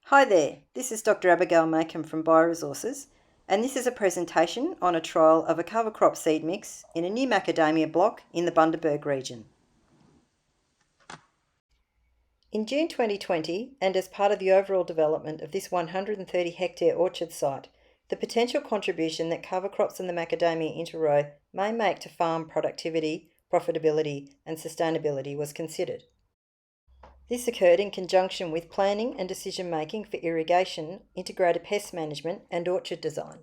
Hi there, this is Dr. Abigail Macom from Bioresources, and this is a presentation on a trial of a cover crop seed mix in a new macadamia block in the Bundaberg region. In June 2020, and as part of the overall development of this 130 hectare orchard site, the potential contribution that cover crops and the macadamia interrow may make to farm productivity, profitability and sustainability was considered. This occurred in conjunction with planning and decision making for irrigation, integrated pest management and orchard design.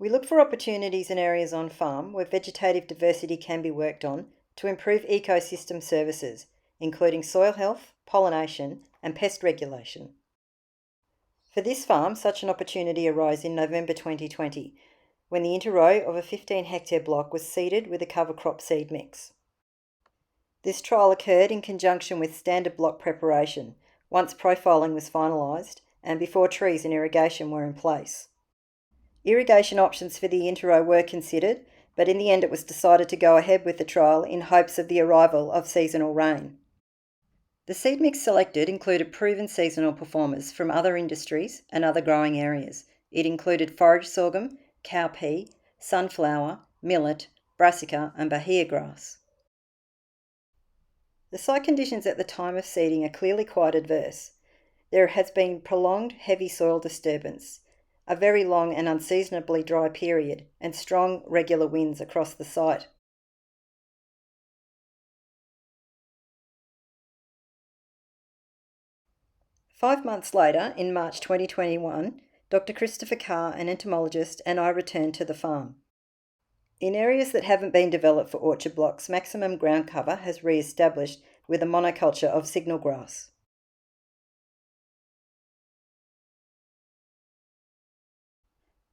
We look for opportunities in areas on farm where vegetative diversity can be worked on to improve ecosystem services, including soil health, pollination and pest regulation. For this farm, such an opportunity arose in November 2020, when the interrow of a 15 hectare block was seeded with a cover crop seed mix. This trial occurred in conjunction with standard block preparation, once profiling was finalised and before trees and irrigation were in place. Irrigation options for the interrow were considered, but in the end it was decided to go ahead with the trial in hopes of the arrival of seasonal rain. The seed mix selected included proven seasonal performers from other industries and other growing areas. It included forage sorghum, cowpea, sunflower, millet, brassica and bahia grass. The site conditions at the time of seeding are clearly quite adverse. There has been prolonged heavy soil disturbance, a very long and unseasonably dry period, and strong regular winds across the site. Five months later, in March 2021, Dr. Christopher Carr, an entomologist, and I returned to the farm. In areas that haven't been developed for orchard blocks, maximum ground cover has re-established with a monoculture of signal grass.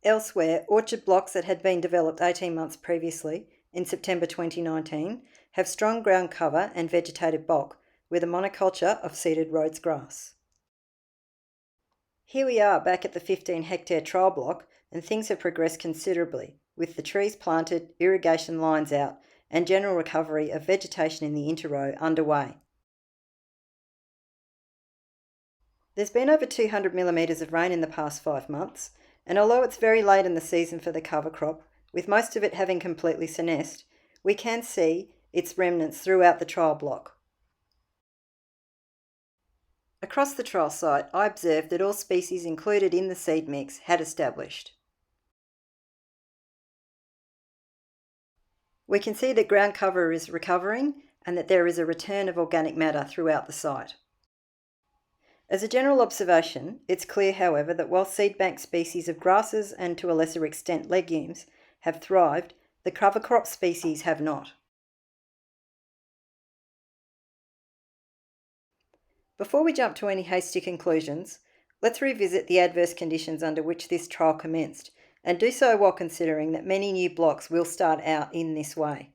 Elsewhere, orchard blocks that had been developed 18 months previously, in September 2019, have strong ground cover and vegetative bulk with a monoculture of seeded Rhodes grass. Here we are back at the 15 hectare trial block, and things have progressed considerably, with the trees planted, irrigation lines out, and general recovery of vegetation in the interrow underway. There's been over 200 millimetres of rain in the past 5 months, and although it's very late in the season for the cover crop, with most of it having completely senesced, we can see its remnants throughout the trial block. Across the trial site, I observed that all species included in the seed mix had established. We can see that ground cover is recovering and that there is a return of organic matter throughout the site. As a general observation, it's clear, however, that while seed bank species of grasses and to a lesser extent legumes have thrived, the cover crop species have not. Before we jump to any hasty conclusions, let's revisit the adverse conditions under which this trial commenced, and do so while considering that many new blocks will start out in this way.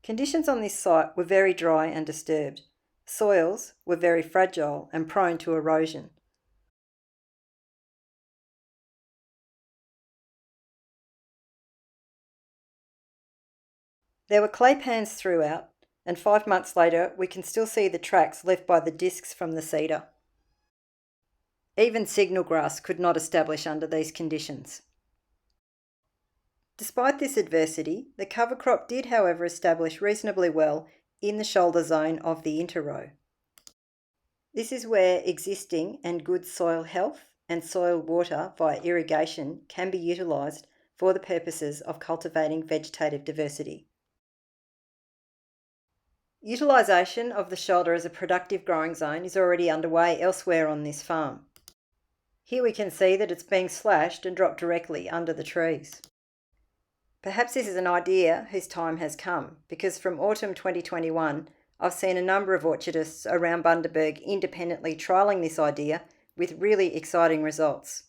Conditions on this site were very dry and disturbed. Soils were very fragile and prone to erosion. There were clay pans throughout, and 5 months later we can still see the tracks left by the discs from the seeder. Even signal grass could not establish under these conditions. Despite this adversity, the cover crop did, however, establish reasonably well in the shoulder zone of the interrow. This is where existing and good soil health and soil water via irrigation can be utilised for the purposes of cultivating vegetative diversity. Utilisation of the shoulder as a productive growing zone is already underway elsewhere on this farm. Here we can see that it's being slashed and dropped directly under the trees. Perhaps this is an idea whose time has come, because from autumn 2021, I've seen a number of orchardists around Bundaberg independently trialling this idea with really exciting results.